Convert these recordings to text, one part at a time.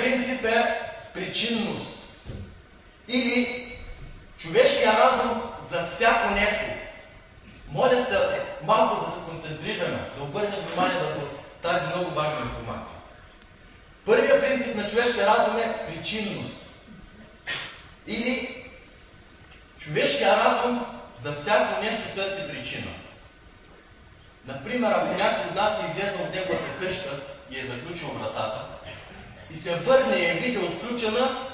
принцип е причинност. Или човешкия разум за всяко нещо. Моля се малко да се концентрираме, да обърнем внимание върху тази много важна информация. Първият принцип на човешкия разум е причинност. Или човешкия разум за всяко нещо търси причина. Например, ако някой от нас е излезнал от неговата къща и е заключил вратата и се върне и е видео отключена,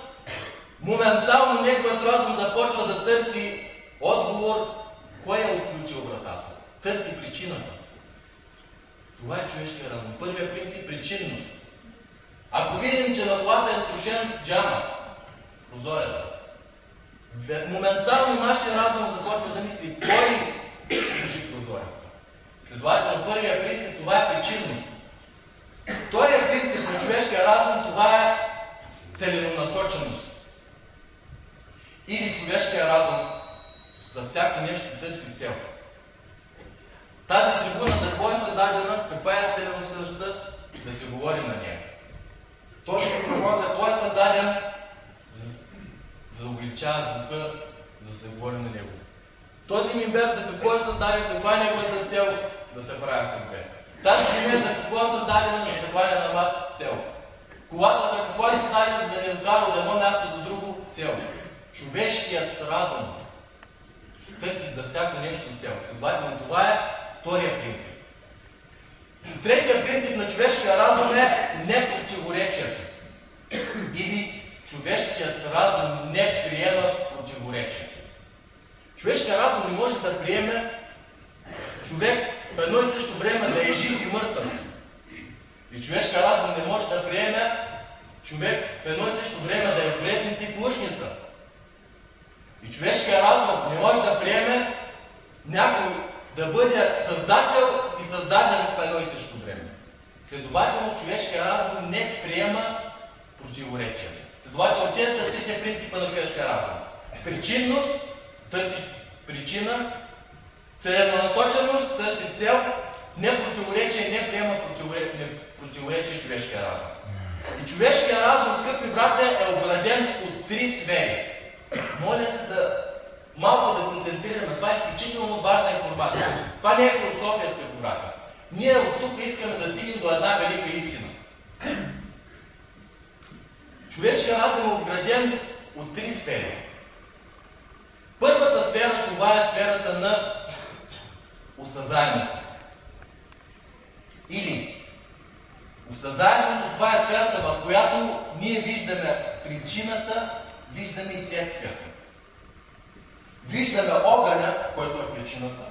моментално неговият разум започва да търси отговор кой е отключил вратата. Търси причината. Това е човешкия разум. Първият принцип – причинност. Ако видим, че на колата е струшен джама, прозореца, моментално нашия разум започва да мисли кой струши прозореца. Следователно, първият принцип – това е причинност. Вторият принцип на човешкия разум – това е целенасоченост. Или човешкия разум за всяко нещо търси цел. Тази трибуна за кой е създадена, каква е целенасочеността, да се говори на нея. Този микрофон за кой е създаден, за да увеличава звука, за да се говори на него. Този мимбер за какво е създаден, каква е неговата цел, да се прави мимбер. Тази мимбер за какво е създадена, да се хваля на вас, цел. Колата за какво е създадена, за да не докара от едно място до друго, цел. Човешкият разум търси за всяко нещо цел. Следователно, това е втория принцип. Третия принцип на човешкия разум е непротиворечието. Или човешкият разум не приема противоречието. Човешкият разум не може да приеме човек в едно и също време да е жив и мъртъв. И човешкият разум не може да приеме човек в едно и също време да е врезница и плъшница. И човешкият разум не може да приеме някой да бъде създател и създаден в едно и също време. Следователно, човешкият разум не приема противоречията. Следователно, те са трите принципа на човешкия разум. Причинност, търси причина, целенасоченост, търси цел, непротиворечие, не приема противоречие човешкия разум. И човешкият разум, скъпи братя, е обграден от три сфери. Моля се да малко да концентрираме. Това е изключително важна информация. Това не е философия, скъпи братя. Ние от тук искаме да стигнем до една велика истина. Човешкият разум е обграден от три сфери. Първата сфера, това е сферата на осъзнанието. Или осъзнанието, това е сферата, в която ние виждаме причината, виждаме и следствията. Виждаме огъня, който е причината,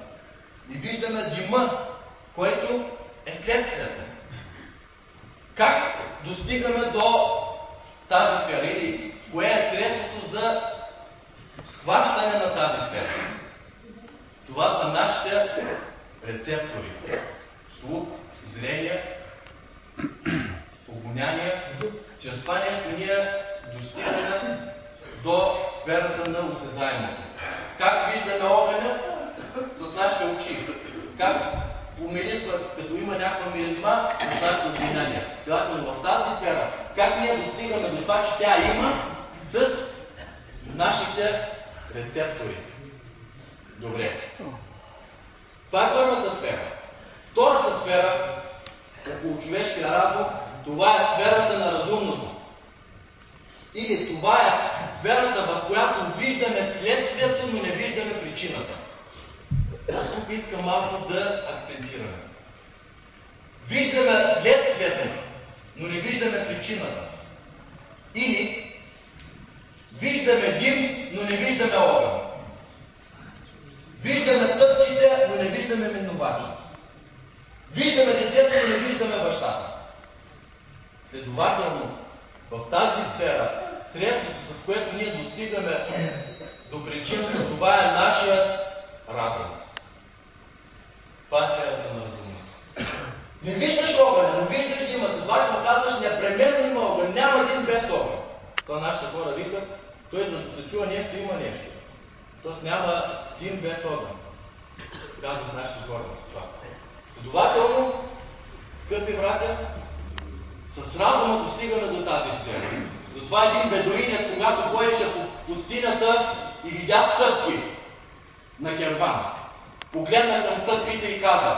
и виждаме дима, който е следствията. Как достигаме до тази сфера? Или кое е средството за схващане на тази сфера? Това са нашите рецептори. Слух, зрение, обоняние. Чрез това нещо ние достигаме до сферата на осезаемото. Как виждаме огъня? С нашите очи. Как помирисва, като има някаква миризма, с нашите обоняния. Следователно, в тази сфера, как ние достигаме до това, че тя има с нашите рецептори? Добре. Това е първата сфера. Втората сфера, около човешкия разум, това е сферата на разумното. Или това е сферата, в която виждаме следствието, но не виждаме причината. Тук искам малко да акцентираме. Виждаме следствието, но не виждаме причината. Или виждаме дим, но не виждаме огън. Виждаме стъпците, но не виждаме минувача. Виждаме детето, но не виждаме бащата. Следователно, в тази сфера, средството, с което ние достигаме до причината, това е нашия разум. Това е сферата на разума. Не виждаш огъня, но виждаш дима. Следователно казваш, непременно има огън, няма един без огън. Това нашите хора викат, той за да се чува нещо, има нещо. Тоест няма дим без огън. Казват нашите хора това. Следователно, скъпи братя, с разума достигаме до тази сфера. Затова един бедуинец, когато ходеше по пустинята и видя стъпки на керван, погледна към стъпките и каза: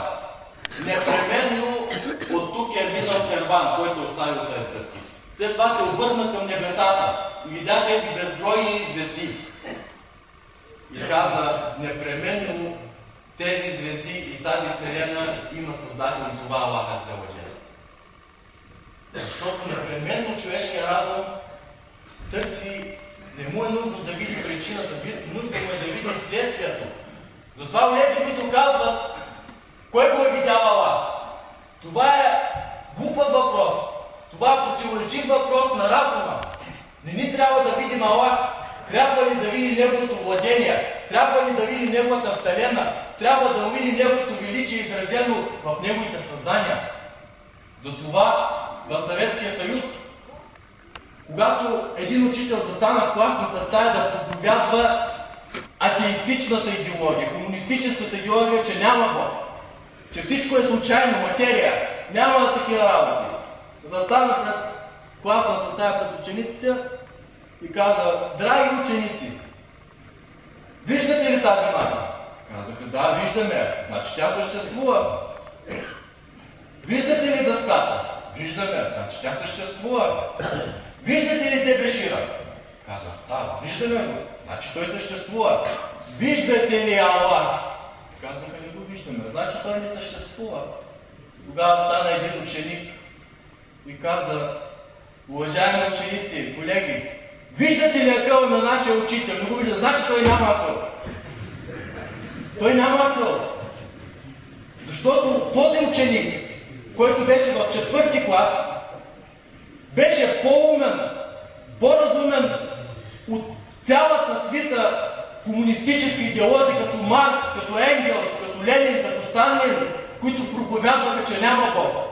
непременно от тук е минал керван, който оставил тези стъпки. След това се обърна към небесата и видя тези безбройни звезди. И каза: непременно тези звезди и тази вселена има създател, това Аллах азза ва джал. Защото непременно човешкият разум търси, не му е нужно да види причината, нужно му е да види следствието. Затова онези, които казват: кой го е видял Аллах? Това е глупав въпрос. Това е противоречив въпрос на разума. Не ни трябва да видим Аллах. Трябва ли да видим Неговото владение? Трябва ли да видим Неговата вселена? Трябва да видим Неговото величие, изразено в Неговите създания. Затова в Съветския съюз, когато един учител застана в класната стая да проповядва атеистичната идеология, комунистическата идеология, че няма Бог, че всичко е случайно, материя, няма такива работи, застана пред класната стая пред учениците и каза: драги ученици, виждате ли тази маса? Казаха: да, виждаме. Значи тя съществува. Виждате ли дъската? Виждаме. Значи тя съществува. Виждате ли дебешира? Казах: да, виждаме го. Значи той съществува. Виждате ли Аллах? Казаха: не го виждаме. Значи той не съществува. Тогава стана един ученик и каза: уважаеми ученици, колеги, виждате ли акъла на нашия учител? Не го вижда. Значи той няма акъл. Той няма акъл. Защото този ученик, който беше в 4-ти клас, беше по-умен, по-разумен от цялата свита комунистически идеолози, като Маркс, като Енгелс, като Ленин, като Сталин, които проповядваха, че няма Бог.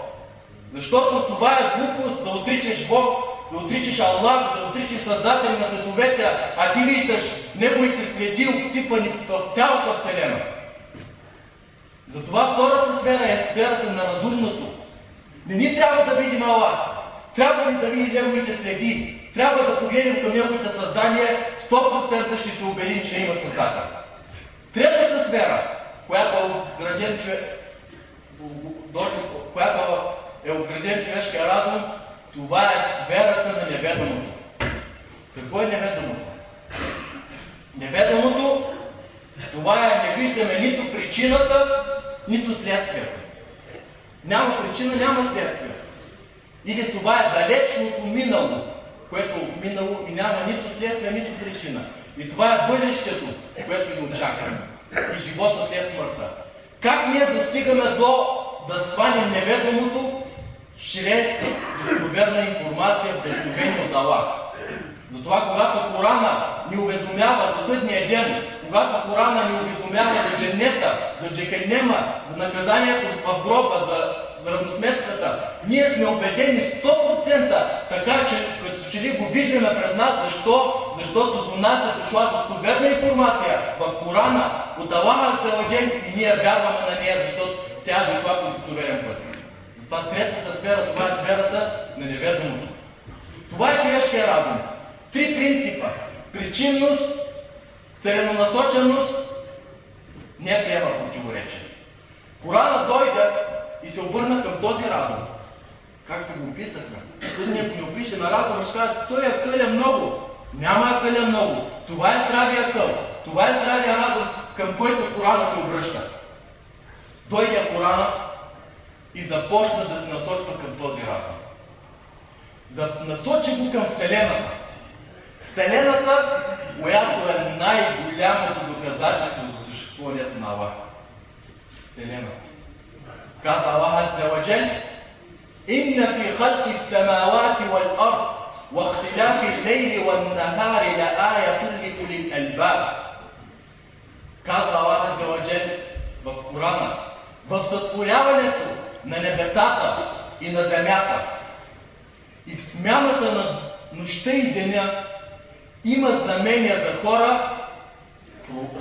Защото това е глупост да отричаш Бог, да отричаш Аллах, да отричаш Създател на световете, а ти виждаш неговите следи обсипани в цялата вселена. Затова втората сфера е сферата на разумното. Не ни трябва да видим Аллах. Трябва ли да видим неговите следи? Трябва да погледнем към неговите създания, 100% ще се убедим, че има Създател. Третата сфера, която е ограден човешкия разум, това е сферата на неведомото. Какво е неведомото? Неведомото, това е, не виждаме нито причината, нито следствието. Няма причина, няма следствие. Или това е далечното минало, което минало и няма нито следствие, нито причина. И това е бъдещето, което ни очаква. И живота след смъртта. Как ние достигаме до да сванем неведомото? Чрез достоверна информация, вдъхновение от Аллах. Затова, когато Корана ни уведомява за съдния ден, когато Корана ни уведомява за дженнета, за джехеннема, за наказанието в гроба, за равносметката, ние сме убедени 100%, така че като че ли го виждаме пред нас. Защо? Защото до нас е дошла достоверна информация в Корана от Аллаха азза ва джал и ние вярваме на нея, защото тя е дошла по достоверен път. Това третата сфера, това е сферата на неведомото. Това е човешкия разум. 3 принципа. Причинност, целенасоченост, не приема противоречие. Корана дойде и се обърна към този разум. Както го описахме. Тук ние не опишем разума, ще кажа: той акъл е много. Няма акъл е много. Това е здравия акъл. Това е здравия разум, към който Корана се обръща. Дойде Корана и започна да се насочва към този разум. Насочи го към Вселената. Вселената, която е най-голямото доказателство за съществуването на Аллах. Вселената. Каза Аллах азза ва джал: инна фи халқи ас-самавати вал-ард ва ихтилафи ал-лейли ван-нахари лааятун ликулил албаб. Каза Аллах азза ва джал в Корана: в сътворяването на небесата и на земята и в смяната на нощта и деня има знамения за хора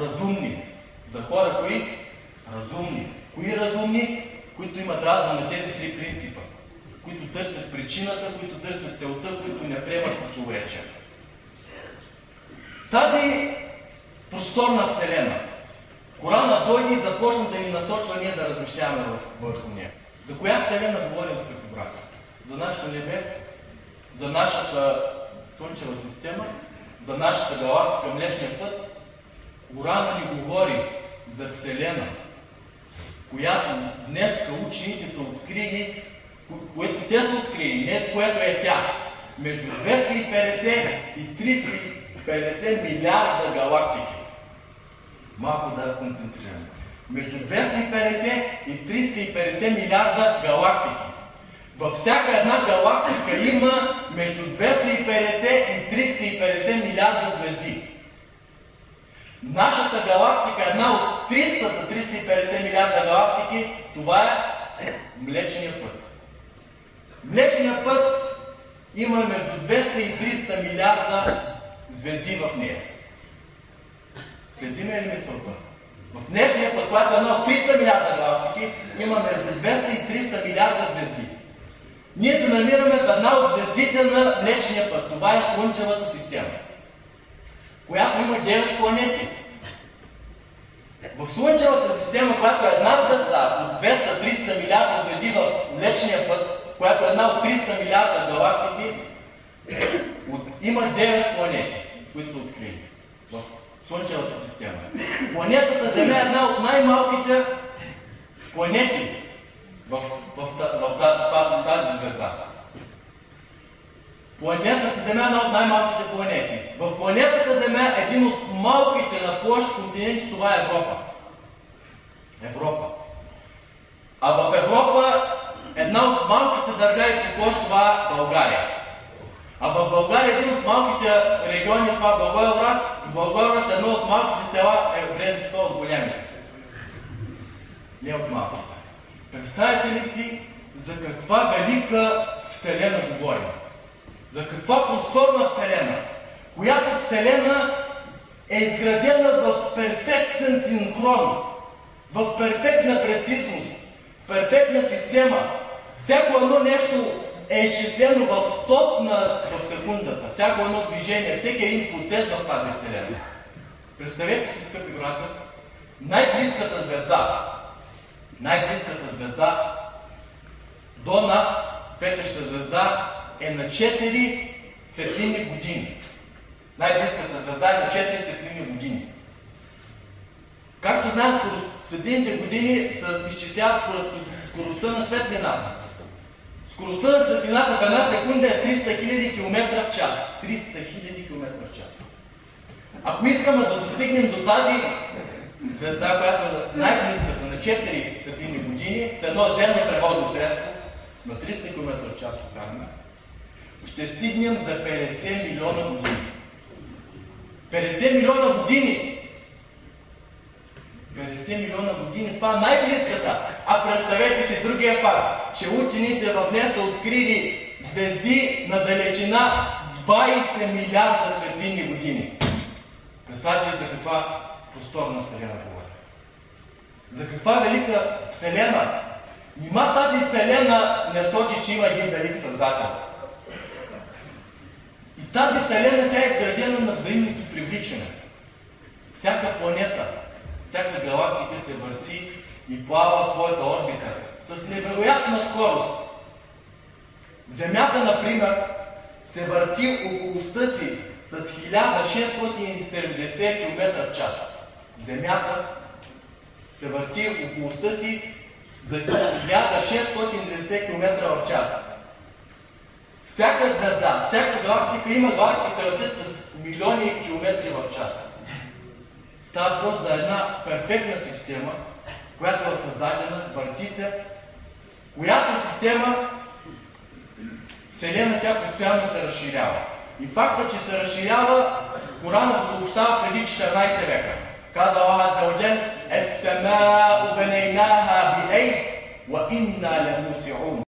разумни. За хора кои? Разумни. Кои разумни? Които имат разум на тези 3 принципа. Които търсят причината, които търсят целта, които не приемат противоречия. тази просторна вселена Корана дойде и започна да ни насочва ние да размишляваме върху нея. За коя вселена говорим, скъпи брати? За нашето небе, за нашата Слънчева система, за нашата галактика Млечния път. Корана ни говори за вселена, която днес учените са открили, което те са открили, не което е тя. Между 250 и 350 милиарда галактики. Малко да концентрираме. Между 250 и 350 милиарда галактики. Във всяка една галактика има между 250 и 350 милиарда звезди. Нашата галактика, една от 350 милиарда галактики, това е Млечния път. Млечния път има между 200 и 300 милиарда звезди в нея. Следиме ли мисълта? В Млечния път, която е една от 300 милиарда галактики, има между 200 и 300 милиарда звезди. Ние се намираме в една от звездите на Млечния път. Това е Слънчевата система, която има 9 планети. В Слънчевата система, която е една звезда от 200-300 милиарда звезди в Млечния път, която е една от 300 милиарда галактики, има 9 планети, които са открили в Слънчевата система. Планетата Земя е една от най-малките планети в тази звезда. Планетата Земя е една от най-малките планети. В планетата Земя един от малките на площ континенти, това е Европа. Европа. А в Европа една от малките държави по площ, това е България. А в България един от малките региони, това е Благоевград. В Благоевград едно от малките села е Брезница от големите. Не от малките. Представете ли си за каква велика вселена говорим? За каква просторна вселена? Която вселена е изградена в перфектен синхрон, в перфектна прецизност, в перфектна система. Всяко едно нещо е изчислено в стотна в секундата. Всяко едно движение, всеки един процес в тази вселена. Представете си, скъпи братя, най-близката звезда до нас, светеща звезда, е на 4 светлинни години. Най-близката звезда е на 4 светлинни години. Както знаем, светлинните години се изчисляват според скоростта на светлината. Скоростта на светлината в една секунда е 300 000 км в час. 300 000 км в час. Ако искаме да достигнем до тази звезда, която е най-близката на 4 светлинни години, с едно земно превозно средство на 300 км в час посадна, ще стигнем за 50 милиона години. 50 милиона години! 50 милиона години, това е най-близката. А представете си другия факт, че учените в днес са открили звезди на далечина 20 милиарда светлинни години. Представете ли за каква просторна вселена говоря? За каква велика вселена? Нима тази вселена не сочи, че има един велик създател. И тази вселена, тя е изградена на взаимното привличане. Всяка планета, всяка галактика се върти и плава в своята орбита с невероятна скорост. Земята, например, се върти около оста си с 1670 км в час. Земята се върти около оста си за 1690 км в час. Всяка звезда, всяка галактика има галактики се въртят с милиони километри в час. Става въпрос за една перфектна система, която е създадена, върти се, която система, Вселена, тя постоянно се разширява. И факта, че се разширява, Корана го съобщава преди 14 века. Каза Аллах Азза ва Джал: "Ес-сама'у банайнаха би'айд ва инна лемуси'ун."